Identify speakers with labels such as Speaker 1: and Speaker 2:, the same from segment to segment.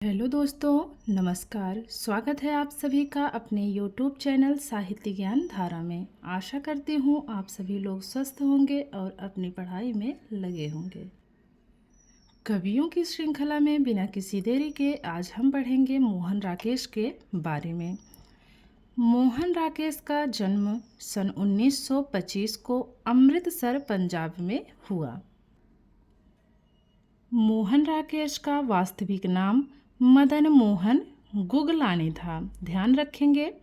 Speaker 1: Hello दोस्तों, नमस्कार। स्वागत है आप सभी का अपने YouTube चैनल साहित्य ज्ञान धारा में। आशा करती हूँ आप सभी लोग स्वस्थ होंगे और अपनी पढ़ाई में लगे होंगे। कवियों की श्रृंखला में बिना किसी देरी के आज हम पढ़ेंगे मोहन राकेश के बारे में। मोहन राकेश का जन्म सन 1925 को अमृतसर पंजाब में हुआ। मोहन राकेश का वास्तविक नाम मदन मोहन गुगलानी था। ध्यान रखेंगे,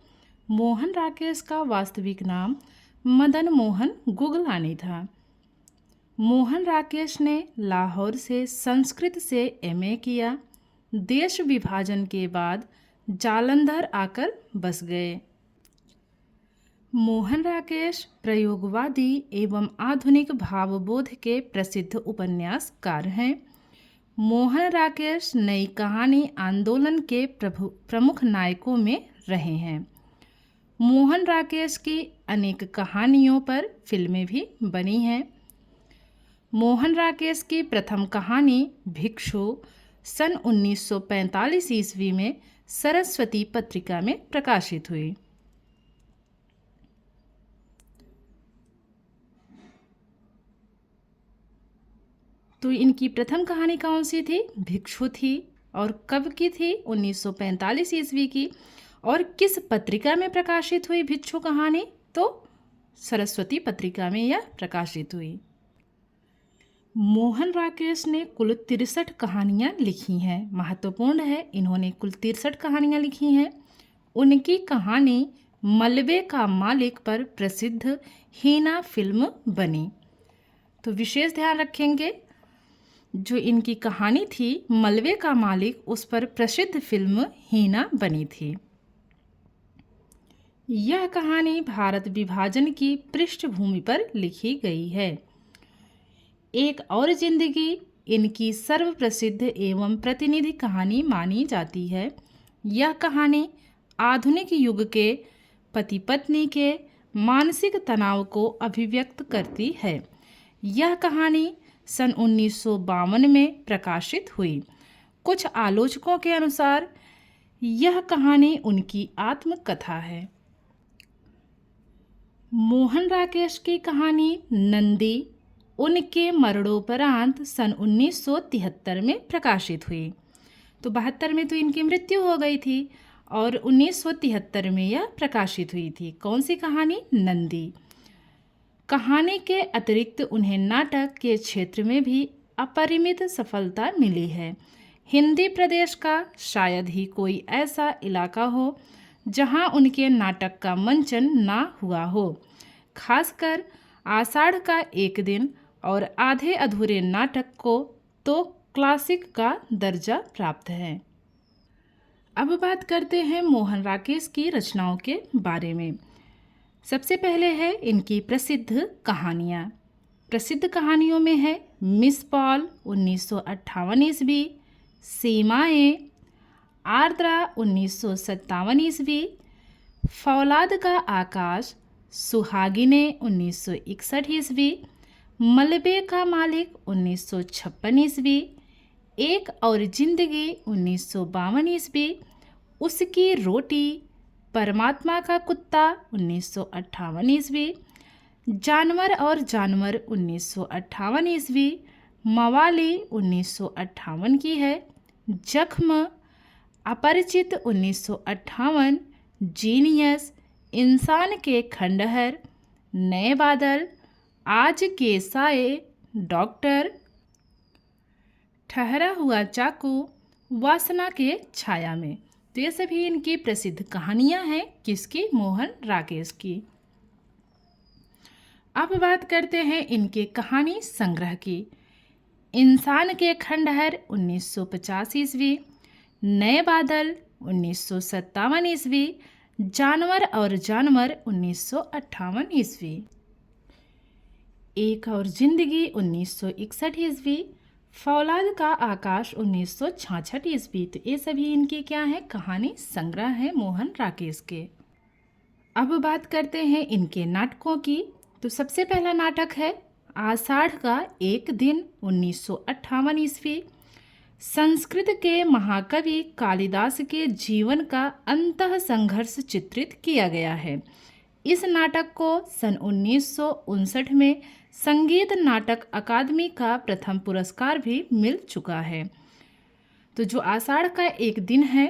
Speaker 1: मोहन राकेश का वास्तविक नाम मदन मोहन गुगलानी था। मोहन राकेश ने लाहौर से संस्कृत से एमए किया। देश विभाजन के बाद जालंधर आकर बस गए। मोहन राकेश प्रयोगवादी एवं आधुनिक भावबोध के प्रसिद्ध उपन्यासकार हैं। मोहन राकेश नई कहानी आंदोलन के प्रमुख नायकों में रहे हैं। मोहन राकेश की अनेक कहानियों पर फिल्में भी बनी हैं। मोहन राकेश की प्रथम कहानी भिक्षु सन 1945 ईस्वी में सरस्वती पत्रिका में प्रकाशित हुई। तो इनकी प्रथम कहानी कौन सी थी? भिक्षु थी। और कब की थी? 1945 ईस्वी की। और किस पत्रिका में प्रकाशित हुई भिक्षु कहानी? तो सरस्वती पत्रिका में यह प्रकाशित हुई। मोहन राकेश ने कुल 63 कहानियाँ लिखी हैं। महत्वपूर्ण है, इन्होंने कुल 63 कहानियाँ लिखी हैं। उनकी कहानी मलबे का मालिक पर प्रसिद्ध हीना फिल्म बनी। तो विशेष ध्यान रखेंगे, जो इनकी कहानी थी मलबे का मालिक, उस पर प्रसिद्ध फिल्म हीना बनी थी। यह कहानी भारत विभाजन की पृष्ठभूमि पर लिखी गई है। एक और जिंदगी इनकी सर्वप्रसिद्ध एवं प्रतिनिधि कहानी मानी जाती है। यह कहानी आधुनिक युग के पति पत्नी के मानसिक तनाव को अभिव्यक्त करती है। यह कहानी सन 1952 में प्रकाशित हुई। कुछ आलोचकों के अनुसार यह कहानी उनकी आत्मकथा है। मोहन राकेश की कहानी नंदी उनके मरणोपरांत सन 1973 में प्रकाशित हुई। तो 72 में तो इनकी मृत्यु हो गई थी और 1973 में यह प्रकाशित हुई थी। कौन सी कहानी? नंदी। कहानी के अतिरिक्त उन्हें नाटक के क्षेत्र में भी अपरिमित सफलता मिली है। हिंदी प्रदेश का शायद ही कोई ऐसा इलाका हो जहां उनके नाटक का मंचन ना हुआ हो। खासकर आषाढ़ का एक दिन और आधे अधूरे नाटक को तो क्लासिक का दर्जा प्राप्त है। अब बात करते हैं मोहन राकेश की रचनाओं के बारे में। सबसे पहले है इनकी प्रसिद्ध कहानियाँ। प्रसिद्ध कहानियों में है मिस पॉल 1958 ईस्वी, सीमाएँ, आर्द्रा 1957 ईस्वी, फौलाद का आकाश, सुहागिने 1961 ईस्वी, मलबे का मालिक 1956 ईस्वी, एक और जिंदगी 1952 ईस्वी, उसकी रोटी, परमात्मा का कुत्ता 1958 ईस्वी, जानवर और जानवर 1958 ईस्वी, मवाली 1958 की है, जख्म, अपरिचित 1958, जीनियस, इंसान के खंडहर, नए बादल, आज के साए, डॉक्टर, ठहरा हुआ चाकू, वासना के छाया में। तो ये सभी इनकी प्रसिद्ध कहानियां हैं। किसकी? मोहन राकेश की। अब बात करते हैं इनके कहानी संग्रह की। इंसान के खंडहर 1950 ईस्वी, नए बादल 1957 ईस्वी, जानवर और जानवर 1958 ईस्वी, एक और जिंदगी 1961 ईस्वी, फौलाद का आकाश 1966 ईस्वी। तो ये सभी इनके क्या है? कहानी संग्रह है मोहन राकेश के। अब बात करते हैं इनके नाटकों की। तो सबसे पहला नाटक है आषाढ़ का एक दिन 1958 ईस्वी। संस्कृत के महाकवि कालिदास के जीवन का अंतः संघर्ष चित्रित किया गया है। इस नाटक को सन 1959 में संगीत नाटक अकादमी का प्रथम पुरस्कार भी मिल चुका है। तो जो आषाढ़ का एक दिन है,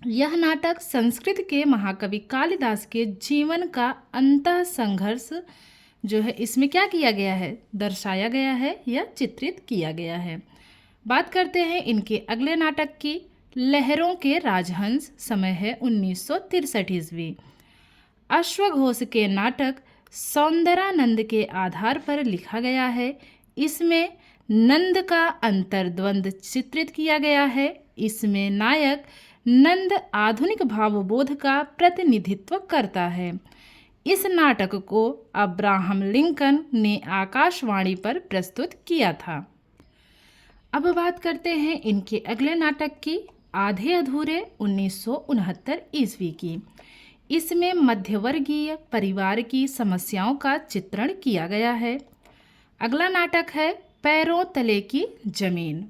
Speaker 1: यह नाटक संस्कृत के महाकवि कालिदास के जीवन का अंतः संघर्ष जो है, इसमें क्या किया गया है, दर्शाया गया है या चित्रित किया गया है। बात करते हैं इनके अगले नाटक की। लहरों के राजहंस। समय है 1963 ईस्वी। अश्वघोष के नाटक सौंदरानंद के आधार पर लिखा गया है। इसमें नंद का अंतर्द्वंद चित्रित किया गया है। इसमें नायक नंद आधुनिक भावबोध का प्रतिनिधित्व करता है। इस नाटक को अब्राहम लिंकन ने आकाशवाणी पर प्रस्तुत किया था। अब बात करते हैं इनके अगले नाटक की, आधे अधूरे 1969 ईस्वी की। इसमें मध्यवर्गीय परिवार की समस्याओं का चित्रण किया गया है। अगला नाटक है पैरों तले की जमीन।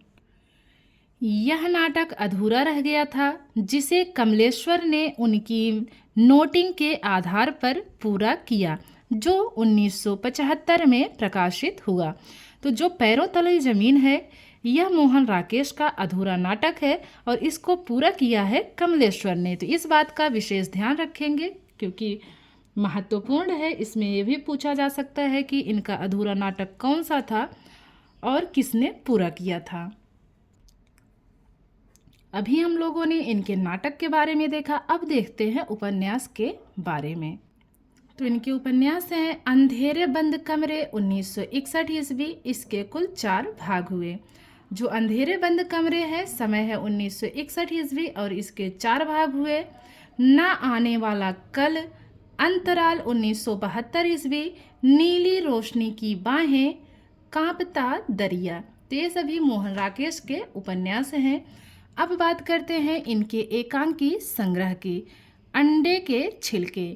Speaker 1: यह नाटक अधूरा रह गया था, जिसे कमलेश्वर ने उनकी नोटिंग के आधार पर पूरा किया, जो 1975 में प्रकाशित हुआ। तो जो पैरों तले जमीन है, यह मोहन राकेश का अधूरा नाटक है और इसको पूरा किया है कमलेश्वर ने। तो इस बात का विशेष ध्यान रखेंगे क्योंकि महत्वपूर्ण है। इसमें यह भी पूछा जा सकता है कि इनका अधूरा नाटक कौन सा था और किसने पूरा किया था। अभी हम लोगों ने इनके नाटक के बारे में देखा, अब देखते हैं उपन्यास के बारे में। तो इनके उपन्यास हैं अंधेरे बंद कमरे 1961 ईस्वी। इसके कुल 4 भाग हुए। जो अंधेरे बंद कमरे है, समय है 1961 ईस्वी और इसके 4 भाग हुए। ना आने वाला कल, अंतराल 1972 ईस्वी, नीली रोशनी की बाहें, कांपता दरिया। तो ये सभी मोहन राकेश के उपन्यास हैं। अब बात करते हैं इनके एकांकी संग्रह की, अंडे के छिलके।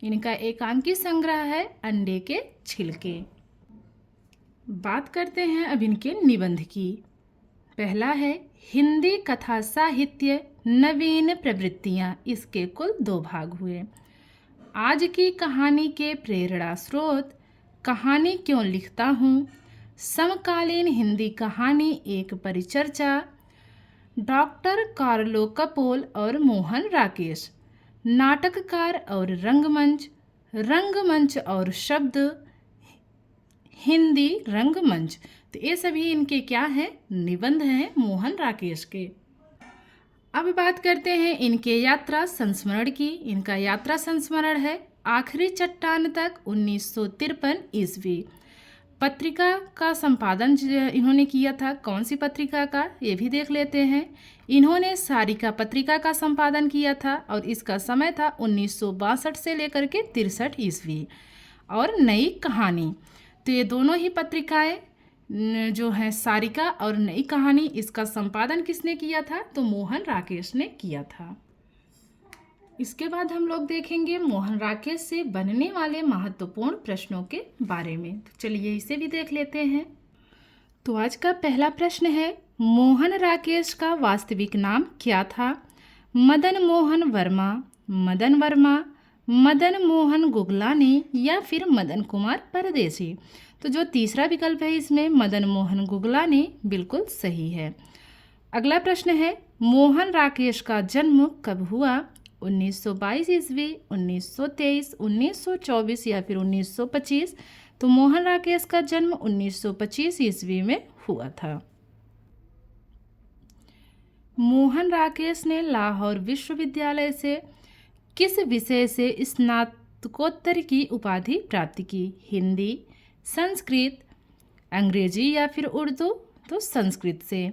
Speaker 1: इनका एकांकी संग्रह है अंडे के छिलके। बात करते हैं अब इनके निबंध की। पहला है हिंदी कथा साहित्य नवीन प्रवृत्तियाँ। इसके कुल 2 भाग हुए। आज की कहानी के प्रेरणा स्रोत, कहानी क्यों लिखता हूँ, समकालीन हिंदी कहानी एक परिचर्चा, डॉक्टर कार्लो कपोल और मोहन राकेश, नाटककार और रंगमंच, रंगमंच और शब्द, हिंदी रंगमंच। तो ये सभी इनके क्या हैं, निबंध हैं मोहन राकेश के। अब बात करते हैं इनके यात्रा संस्मरण की। इनका यात्रा संस्मरण है आखिरी चट्टान तक 1953 ईस्वी। पत्रिका का संपादन इन्होंने किया था। कौन सी पत्रिका का, ये भी देख लेते हैं। इन्होंने सारिका पत्रिका का संपादन किया था और इसका समय था 1962 से लेकर के 63 ईस्वी। और नई कहानी, तो ये दोनों ही पत्रिकाएं जो हैं, सारिका और नई कहानी, इसका संपादन किसने किया था, तो मोहन राकेश ने किया था। इसके बाद हम लोग देखेंगे मोहन राकेश से बनने वाले महत्वपूर्ण प्रश्नों के बारे में। तो चलिए इसे भी देख लेते हैं। तो आज का पहला प्रश्न है, मोहन राकेश का वास्तविक नाम क्या था? मदन मोहन वर्मा, मदन वर्मा, मदन मोहन गुगलानी या फिर मदन कुमार परदेसी। तो जो तीसरा विकल्प है इसमें मदन मोहन गुगलानी बिल्कुल सही है। अगला प्रश्न है, मोहन राकेश का जन्म कब हुआ? 1922 ईस्वी, 1923, 1924 या फिर 1925। तो मोहन राकेश का जन्म 1925 ईस्वी में हुआ था। मोहन राकेश ने लाहौर विश्वविद्यालय से किस विषय से स्नातकोत्तर की उपाधि प्राप्त की? हिंदी, संस्कृत, अंग्रेजी या फिर उर्दू? तो संस्कृत से।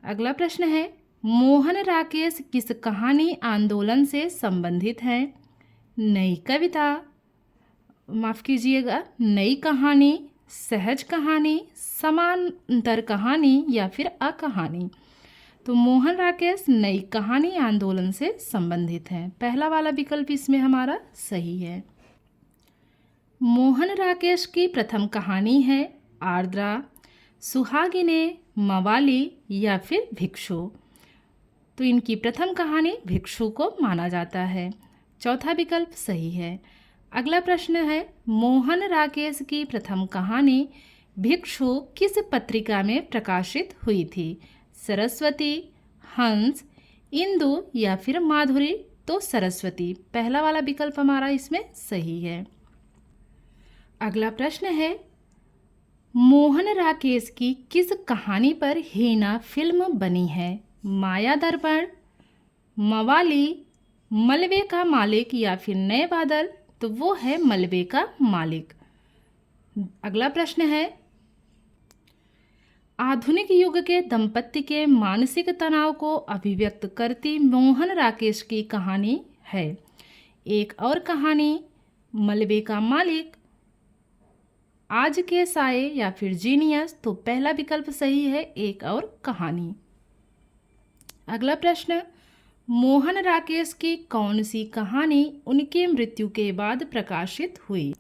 Speaker 1: अगला प्रश्न है, मोहन राकेश किस कहानी आंदोलन से संबंधित हैं? नई कविता, माफ़ कीजिएगा, नई कहानी, सहज कहानी, समांतर कहानी या फिर अकहानी? तो मोहन राकेश नई कहानी आंदोलन से संबंधित हैं। पहला वाला विकल्प इसमें हमारा सही है। मोहन राकेश की प्रथम कहानी है आर्द्रा। सुहागिने, मवाली या फिर भिक्षु। तो इनकी प्रथम कहानी भिक्षु को माना जाता है। चौथा विकल्प सही है। अगला प्रश्न है, मोहन राकेश की प्रथम कहानी भिक्षु किस पत्रिका में प्रकाशित हुई थी? सरस्वती, हंस, इंदु या फिर माधुरी? तो सरस्वती, पहला वाला विकल्प हमारा इसमें सही है। अगला प्रश्न है, मोहन राकेश की किस कहानी पर हीना फिल्म बनी है? माया दर्पण, मवाली, मलबे का मालिक या फिर नए बादल? तो वो है मलबे का मालिक। अगला प्रश्न है, आधुनिक युग के दंपति के मानसिक तनाव को अभिव्यक्त करती मोहन राकेश की कहानी है? एक और कहानी, मलबे का मालिक, आज के साए या फिर जीनियस? तो पहला विकल्प सही है, एक और कहानी। अगला प्रश्न, मोहन राकेश की कौन सी कहानी उनकी मृत्यु के बाद प्रकाशित हुई?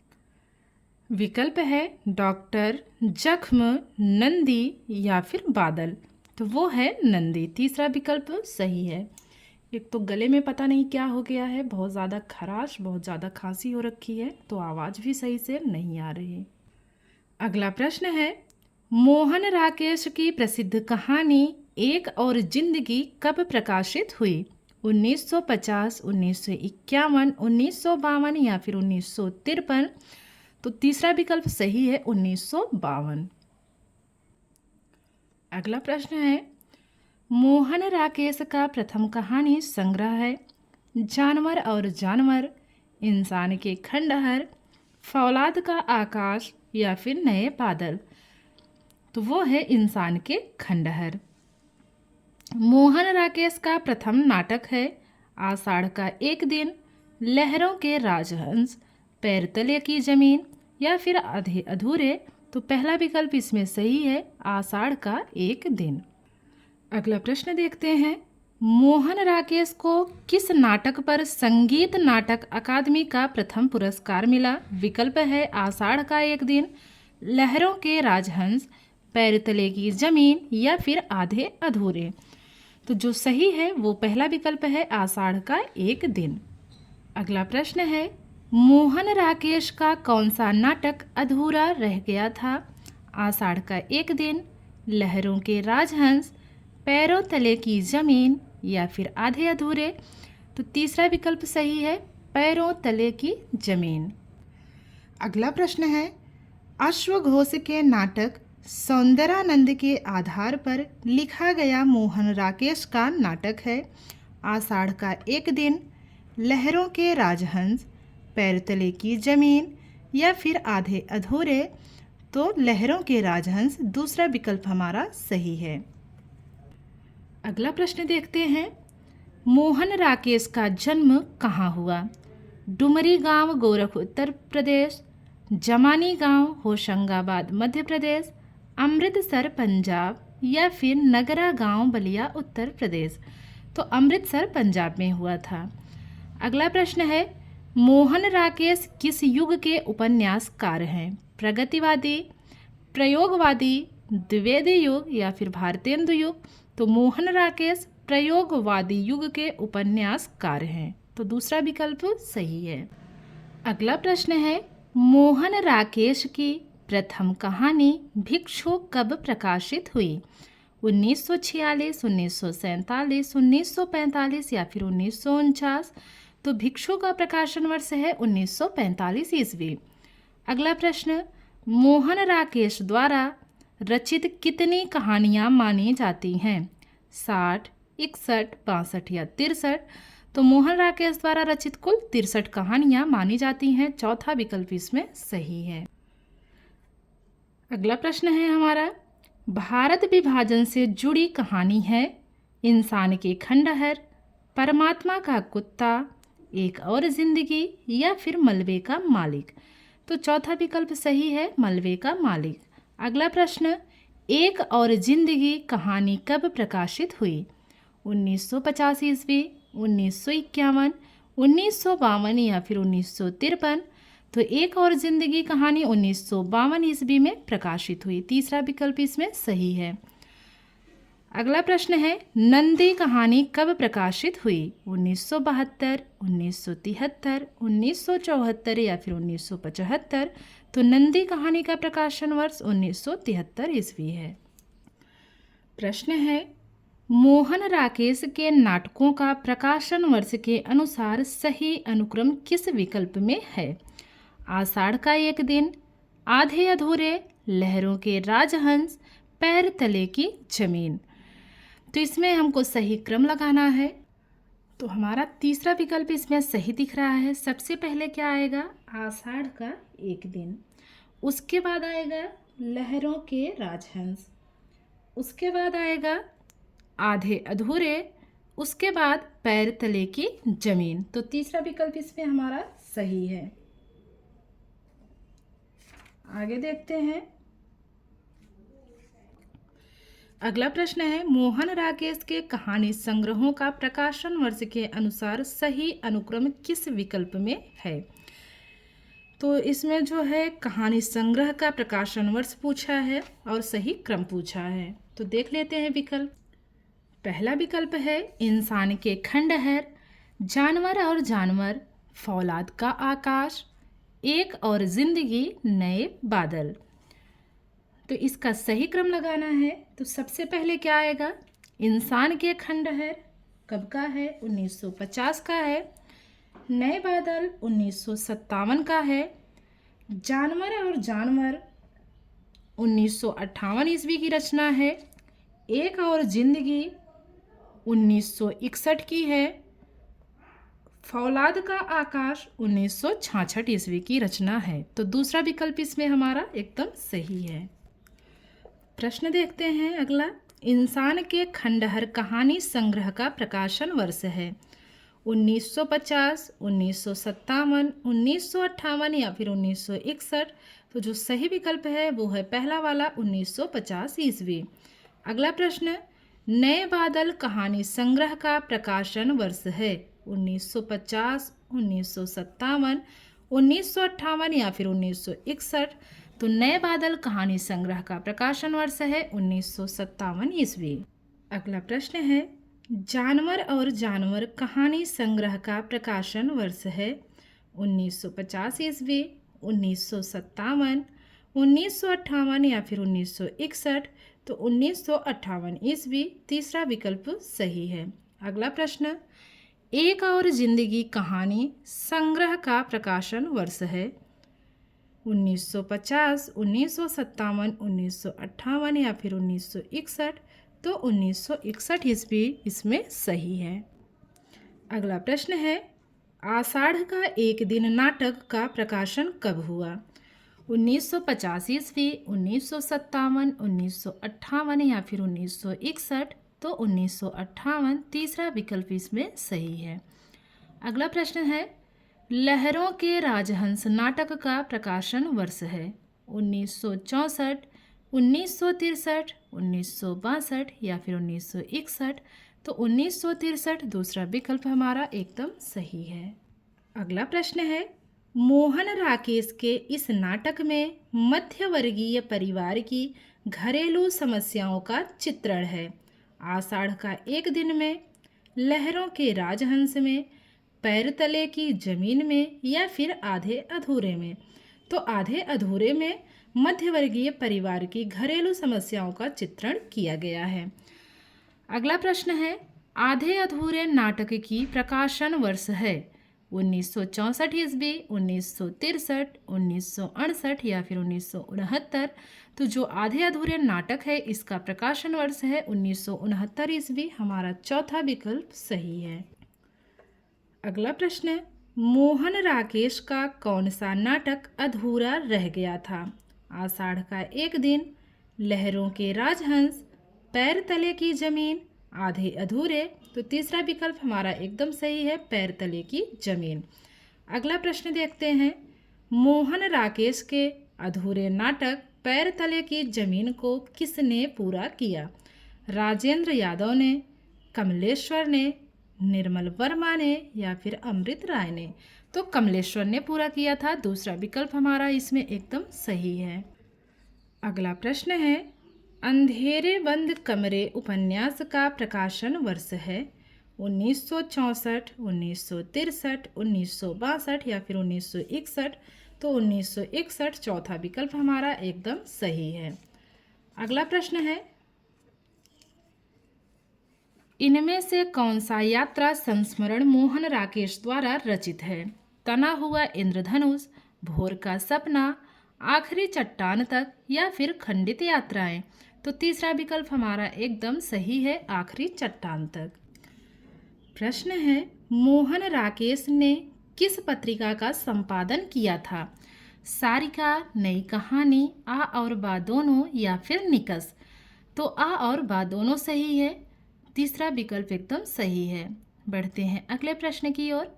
Speaker 1: विकल्प है डॉक्टर, जख्म, नंदी या फिर बादल? तो वो है नंदी, तीसरा विकल्प सही है। एक तो गले में पता नहीं क्या हो गया है, बहुत ज़्यादा खराश, बहुत ज़्यादा खांसी हो रखी है, तो आवाज़ भी सही से नहीं आ रही। अगला प्रश्न है, मोहन राकेश की प्रसिद्ध कहानी एक और जिंदगी कब प्रकाशित हुई? 1950, 1951, 1952 या फिर 1953? तो तीसरा विकल्प सही है, 1952। अगला प्रश्न है, मोहन राकेश का प्रथम कहानी संग्रह है जानवर और जानवर, इंसान के खंडहर, फौलाद का आकाश या फिर नए बादल? तो वो है इंसान के खंडहर। मोहन राकेश का प्रथम नाटक है आषाढ़ का एक दिन, लहरों के राजहंस, पैर तले की जमीन या फिर आधे अधूरे? तो पहला विकल्प इसमें सही है, आषाढ़ का एक दिन। अगला प्रश्न देखते हैं, मोहन राकेश को किस नाटक पर संगीत नाटक अकादमी का प्रथम पुरस्कार मिला? विकल्प है आषाढ़ का एक दिन, लहरों के राजहंस, पैर तले की जमीन या फिर आधे अधूरे? तो जो सही है वो पहला विकल्प है, आषाढ़ का एक दिन। अगला प्रश्न है, मोहन राकेश का कौन सा नाटक अधूरा रह गया था? आषाढ़ का एक दिन, लहरों के राजहंस, पैरों तले की जमीन या फिर आधे अधूरे? तो तीसरा विकल्प सही है, पैरों तले की जमीन। अगला प्रश्न है, अश्वघोष के नाटक सौंदरानंद के आधार पर लिखा गया मोहन राकेश का नाटक है आषाढ़ का एक दिन, लहरों के राजहंस, पैर तले की जमीन या फिर आधे अधूरे? तो लहरों के राजहंस, दूसरा विकल्प हमारा सही है। अगला प्रश्न देखते हैं, मोहन राकेश का जन्म कहाँ हुआ? डुमरी गांव, गोरख, उत्तर प्रदेश, जमानी गांव, होशंगाबाद, मध्य प्रदेश, अमृतसर, पंजाब या फिर नगरा गांव, बलिया, उत्तर प्रदेश? तो अमृतसर पंजाब में हुआ था। अगला प्रश्न है, मोहन राकेश किस युग के उपन्यासकार हैं? प्रगतिवादी, प्रयोगवादी, द्विवेदी युग या फिर भारतेंदु युग? तो मोहन राकेश प्रयोगवादी युग के उपन्यासकार हैं, तो दूसरा विकल्प सही है। अगला प्रश्न है, मोहन राकेश की प्रथम कहानी भिक्षु कब प्रकाशित हुई? 1946, 1947, 1945 या फिर 1949? तो भिक्षु का प्रकाशन वर्ष है 1945 ईस्वी। अगला प्रश्न, मोहन राकेश द्वारा रचित कितनी कहानियाँ मानी जाती हैं? 60, 61, 62 या 63? तो मोहन राकेश द्वारा रचित कुल 63 कहानियाँ मानी जाती हैं, चौथा विकल्प इसमें सही है। अगला प्रश्न है हमारा, भारत विभाजन से जुड़ी कहानी है इंसान के खंडहर, परमात्मा का कुत्ता, एक और जिंदगी या फिर मलबे का मालिक? तो चौथा विकल्प सही है, मलबे का मालिक। अगला प्रश्न, एक और जिंदगी कहानी कब प्रकाशित हुई? 1950 ईस्वी, 1951, 1952 या फिर 1953? तो एक और जिंदगी कहानी 1952 ईस्वी में प्रकाशित हुई, तीसरा विकल्प इसमें सही है। अगला प्रश्न है, नंदी कहानी कब प्रकाशित हुई? 1972, 1973, 1974 या फिर 1975? तो नंदी कहानी का प्रकाशन वर्ष 1973 ईस्वी है। प्रश्न है, मोहन राकेश के नाटकों का प्रकाशन वर्ष के अनुसार सही अनुक्रम किस विकल्प में है? आषाढ़ का एक दिन, आधे अधूरे, लहरों के राजहंस, पैर तले की जमीन। तो इसमें हमको सही क्रम लगाना है। तो हमारा तीसरा विकल्प इसमें सही दिख रहा है। सबसे पहले क्या आएगा? आषाढ़ का एक दिन, उसके बाद आएगा लहरों के राजहंस, उसके बाद आएगा आधे अधूरे, उसके बाद पैर तले की जमीन। तो तीसरा विकल्प इसमें हमारा सही है। आगे देखते हैं। अगला प्रश्न है, मोहन राकेश के कहानी संग्रहों का प्रकाशन वर्ष के अनुसार सही अनुक्रम किस विकल्प में है? तो इसमें जो है कहानी संग्रह का प्रकाशन वर्ष पूछा है और सही क्रम पूछा है। तो देख लेते हैं विकल्प। पहला विकल्प है इंसान के खंडहर, जानवर और जानवर, फौलाद का आकाश, एक और जिंदगी, नए बादल। तो इसका सही क्रम लगाना है। तो सबसे पहले क्या आएगा? इंसान के खंडहर कब का है? 1950 का है। नए बादल 1957 का है। जानवर और जानवर 1958 ईस्वी की रचना है। एक और जिंदगी 1961 की है। फौलाद का आकाश 1966 ईस्वी की रचना है। तो दूसरा विकल्प इसमें हमारा एकदम सही है। प्रश्न देखते हैं अगला। इंसान के खंडहर कहानी संग्रह का प्रकाशन वर्ष है 1950, 1957, 1958 या फिर 1961? तो जो सही विकल्प है वो है पहला वाला 1950 ईस्वी। अगला प्रश्न, नए बादल कहानी संग्रह का प्रकाशन वर्ष है 1950, 1957, 1958 या फिर 1961? तो नए बादल कहानी संग्रह का प्रकाशन वर्ष है 1957 ईस्वी। अगला प्रश्न है, जानवर और जानवर कहानी संग्रह का प्रकाशन वर्ष है 1950 ईस्वी, 1957, 1958 या फिर 1961? तो 1958 ईस्वी तीसरा विकल्प सही है। अगला प्रश्न, एक और जिंदगी कहानी संग्रह का प्रकाशन वर्ष है 1950, 1957, 1958 या फिर 1961? तो 1961 ईस्वी इसमें सही है। अगला प्रश्न है, आषाढ़ का एक दिन नाटक का प्रकाशन कब हुआ? 1950 ईस्वी, 1957, 1958 या फिर 1961? तो 1958 तीसरा विकल्प इसमें सही है। अगला प्रश्न है, लहरों के राजहंस नाटक का प्रकाशन वर्ष है 1964, 1963, 1962 या फिर 1961? तो 1963 दूसरा विकल्प हमारा एकदम सही है। अगला प्रश्न है, मोहन राकेश के इस नाटक में मध्यवर्गीय परिवार की घरेलू समस्याओं का चित्रण है। आषाढ़ का एक दिन में, लहरों के राजहंस में, पैर तले की जमीन में या फिर आधे अधूरे में? तो आधे अधूरे में मध्यवर्गीय परिवार की घरेलू समस्याओं का चित्रण किया गया है। अगला प्रश्न है, आधे अधूरे नाटक की प्रकाशन वर्ष है 1964 ईस्वी, 1963, 1968 या फिर 1969? तो जो आधे अधूरे नाटक है इसका प्रकाशन वर्ष है 1969 ईस्वी। हमारा चौथा विकल्प सही है। अगला प्रश्न, मोहन राकेश का कौन सा नाटक अधूरा रह गया था? आषाढ़ का एक दिन, लहरों के राजहंस, पैर तले की जमीन, आधे अधूरे? तो तीसरा विकल्प हमारा एकदम सही है, पैर तले की जमीन। अगला प्रश्न देखते हैं, मोहन राकेश के अधूरे नाटक पैर तले की जमीन को किसने पूरा किया? राजेंद्र यादव ने, कमलेश्वर ने, निर्मल वर्मा ने या फिर अमृत राय ने? तो कमलेश्वर ने पूरा किया था। दूसरा विकल्प हमारा इसमें एकदम सही है। अगला प्रश्न है, अंधेरे बंद कमरे उपन्यास का प्रकाशन वर्ष है 1964, 1963, 1962 या फिर 1961। तो 1961 चौथा विकल्प हमारा एकदम सही है। अगला प्रश्न है, इनमें से कौन सा यात्रा संस्मरण मोहन राकेश द्वारा रचित है? तना हुआ इंद्रधनुष, भोर का सपना, आखिरी चट्टान तक या फिर खंडित यात्राएं। तो तीसरा विकल्प हमारा एकदम सही है, आखिरी चट्टान तक। प्रश्न है, मोहन राकेश ने किस पत्रिका का संपादन किया था? सारिका, नई कहानी, आ और बा दोनों या फिर निकस। तो आ और बा दोनों सही है, तीसरा विकल्प एकदम सही है। बढ़ते हैं अगले प्रश्न की ओर।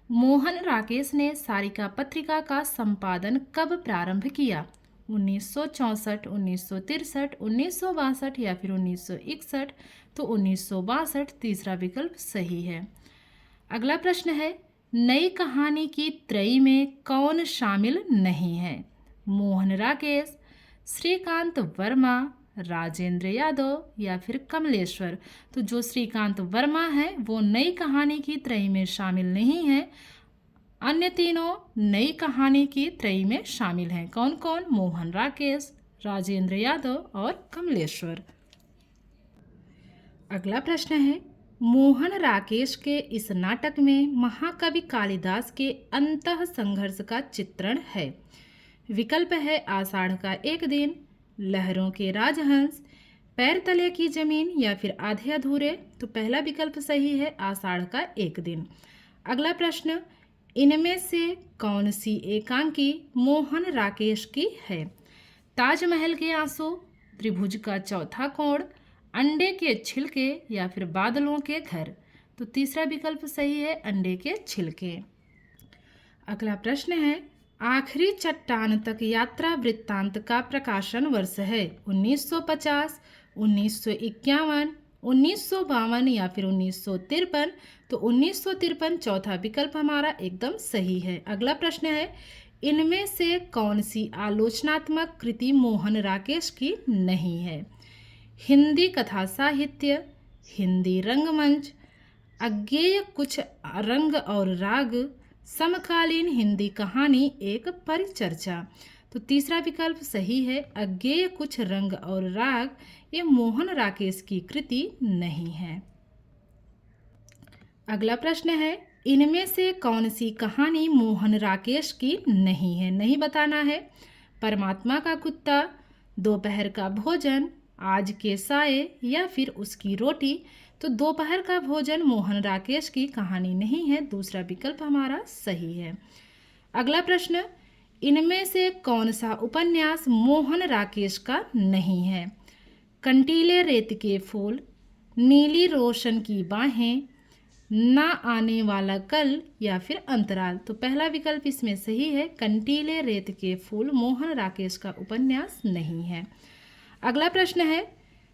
Speaker 1: मोहन राकेश ने सारिका पत्रिका का संपादन कब प्रारंभ किया? 1964, 1963, 1962 या फिर 1961। तो 1962 तीसरा विकल्प सही है। अगला प्रश्न है, नई कहानी की त्रयी में कौन शामिल नहीं है? मोहन राकेश, श्रीकांत वर्मा, राजेंद्र यादव या फिर कमलेश्वर। तो जो श्रीकांत वर्मा है वो नई कहानी की त्रयी में शामिल नहीं है, अन्य तीनों नई कहानी की त्रयी में शामिल हैं। कौन कौन? मोहन राकेश, राजेंद्र यादव और कमलेश्वर। अगला प्रश्न है, मोहन राकेश के इस नाटक में महाकवि कालिदास के अंतः संघर्ष का चित्रण है। विकल्प है आषाढ़ का एक दिन, लहरों के राजहंस, पैर तले की जमीन या फिर आधे अधूरे। तो पहला विकल्प सही है, आषाढ़ का एक दिन। अगला प्रश्न, इनमें से कौन सी एकांकी मोहन राकेश की है? ताजमहल के आंसू, त्रिभुज का चौथा कोण, अंडे के छिलके या फिर बादलों के घर। तो तीसरा विकल्प सही है, अंडे के छिलके। अगला प्रश्न है, आखिरी चट्टान तक यात्रा वृत्तांत का प्रकाशन वर्ष है 1950, 1951, 1952 या फिर 1953। तो 1953 चौथा विकल्प हमारा एकदम सही है। अगला प्रश्न है, इनमें से कौन सी आलोचनात्मक कृति मोहन राकेश की नहीं है? हिंदी कथा साहित्य, हिंदी रंगमंच, अज्ञेय कुछ रंग और राग, समकालीन हिंदी कहानी एक परिचर्चा। तो तीसरा विकल्प सही है, अज्ञेय कुछ रंग और राग ये मोहन राकेश की कृति नहीं है। अगला प्रश्न है, इनमें से कौन सी कहानी मोहन राकेश की नहीं है? नहीं बताना है। परमात्मा का कुत्ता, दोपहर का भोजन, आज के साए या फिर उसकी रोटी। तो दोपहर का भोजन मोहन राकेश की कहानी नहीं है, दूसरा विकल्प हमारा सही है। अगला प्रश्न, इनमें से कौन सा उपन्यास मोहन राकेश का नहीं है? कंटीले रेत के फूल, नीली रोशन की बाहें, ना आने वाला कल या फिर अंतराल। तो पहला विकल्प इसमें सही है, कंटीले रेत के फूल मोहन राकेश का उपन्यास नहीं है। अगला प्रश्न है,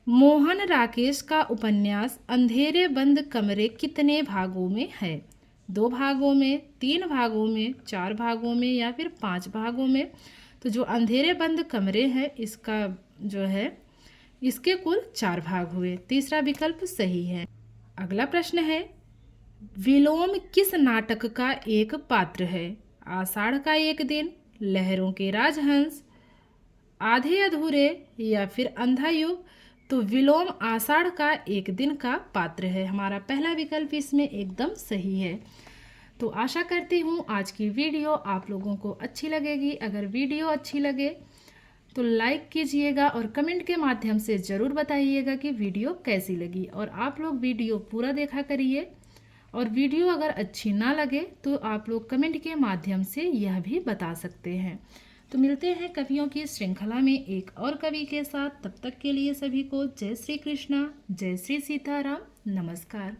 Speaker 1: मोहन राकेश का उपन्यास अंधेरे बंद कमरे कितने भागों में है? 2 भागों में, 3 भागों में, 4 भागों में या फिर 5 भागों में। तो जो अंधेरे बंद कमरे हैं इसका जो है इसके कुल 4 भाग हुए, तीसरा विकल्प सही है। अगला प्रश्न है, विलोम किस नाटक का एक पात्र है? आषाढ़ का एक दिन, लहरों के राजहंस, आधे अधूरे या फिर अंधा युग। तो विलोम आषाढ़ का एक दिन का पात्र है, हमारा पहला विकल्प इसमें एकदम सही है। तो आशा करती हूँ आज की वीडियो आप लोगों को अच्छी लगेगी। अगर वीडियो अच्छी लगे तो लाइक कीजिएगा और कमेंट के माध्यम से ज़रूर बताइएगा कि वीडियो कैसी लगी। और आप लोग वीडियो पूरा देखा करिए, और वीडियो अगर अच्छी ना लगे तो आप लोग कमेंट के माध्यम से यह भी बता सकते हैं। तो मिलते हैं कवियों की श्रृंखला में एक और कवि के साथ। तब तक के लिए सभी को जय श्री कृष्णा, जय श्री सीताराम, नमस्कार।